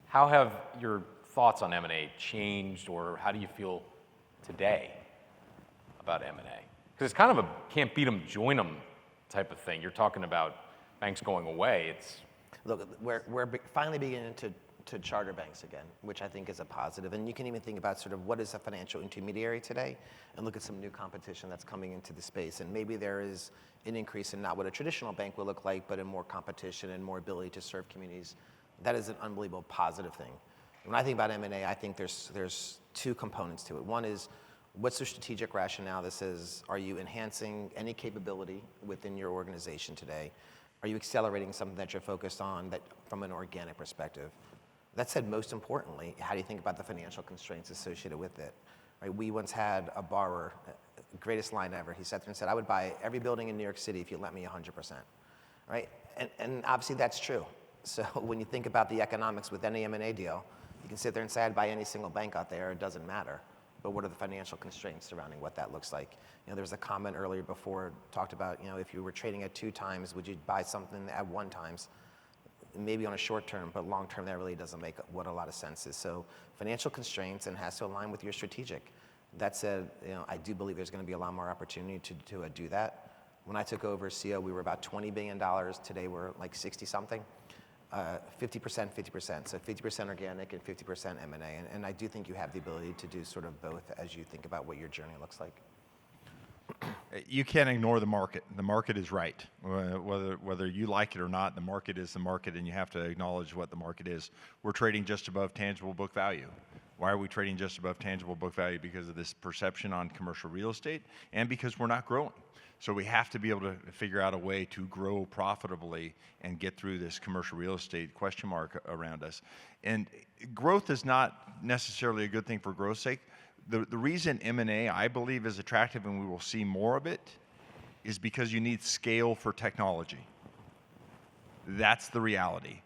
How have your thoughts on M&A changed, or how do you feel today about M&A? Because it's kind of a can't beat them, join them type of thing. You're talking about banks going away. Look, we're finally beginning to charter banks again, which I think is a positive. And you can even think about sort of what is a financial intermediary today and look at some new competition that's coming into the space. And maybe there is an increase in not what a traditional bank will look like, but in more competition and more ability to serve communities. That is an unbelievable positive thing. When I think about M&A, I think there's two components to it. One is, what's the strategic rationale that says, are you enhancing any capability within your organization today? Are you accelerating something that you're focused on that from an organic perspective? That said, most importantly, how do you think about the financial constraints associated with it? Right? We once had a borrower, greatest line ever, he sat there and said, I would buy every building in New York City if you lent me 100%. Right? And obviously that's true. So when you think about the economics with any M&A deal, you can sit there and say, I'd buy any single bank out there, it doesn't matter. But what are the financial constraints surrounding what that looks like? There was a comment earlier before, talked about, if you were trading at 2 times, would you buy something at 1 times? Maybe on a short term, but long term, that really doesn't make what a lot of sense is. So financial constraints and has to align with your strategic. That said, I do believe there's going to be a lot more opportunity to do that. When I took over as CEO, we were about $20 billion. Today, we're like 60 something. 50%, 50%. So 50% organic and 50% M&A. And I do think you have the ability to do sort of both as you think about what your journey looks like. You can't ignore the market. The market is right. Whether you like it or not, the market is the market, and you have to acknowledge what the market is. We're trading just above tangible book value. Why are we trading just above tangible book value? Because of this perception on commercial real estate and because we're not growing. So we have to be able to figure out a way to grow profitably and get through this commercial real estate question mark around us. And growth is not necessarily a good thing for growth's sake. The reason M&A, I believe, is attractive and we will see more of it is because you need scale for technology. That's the reality.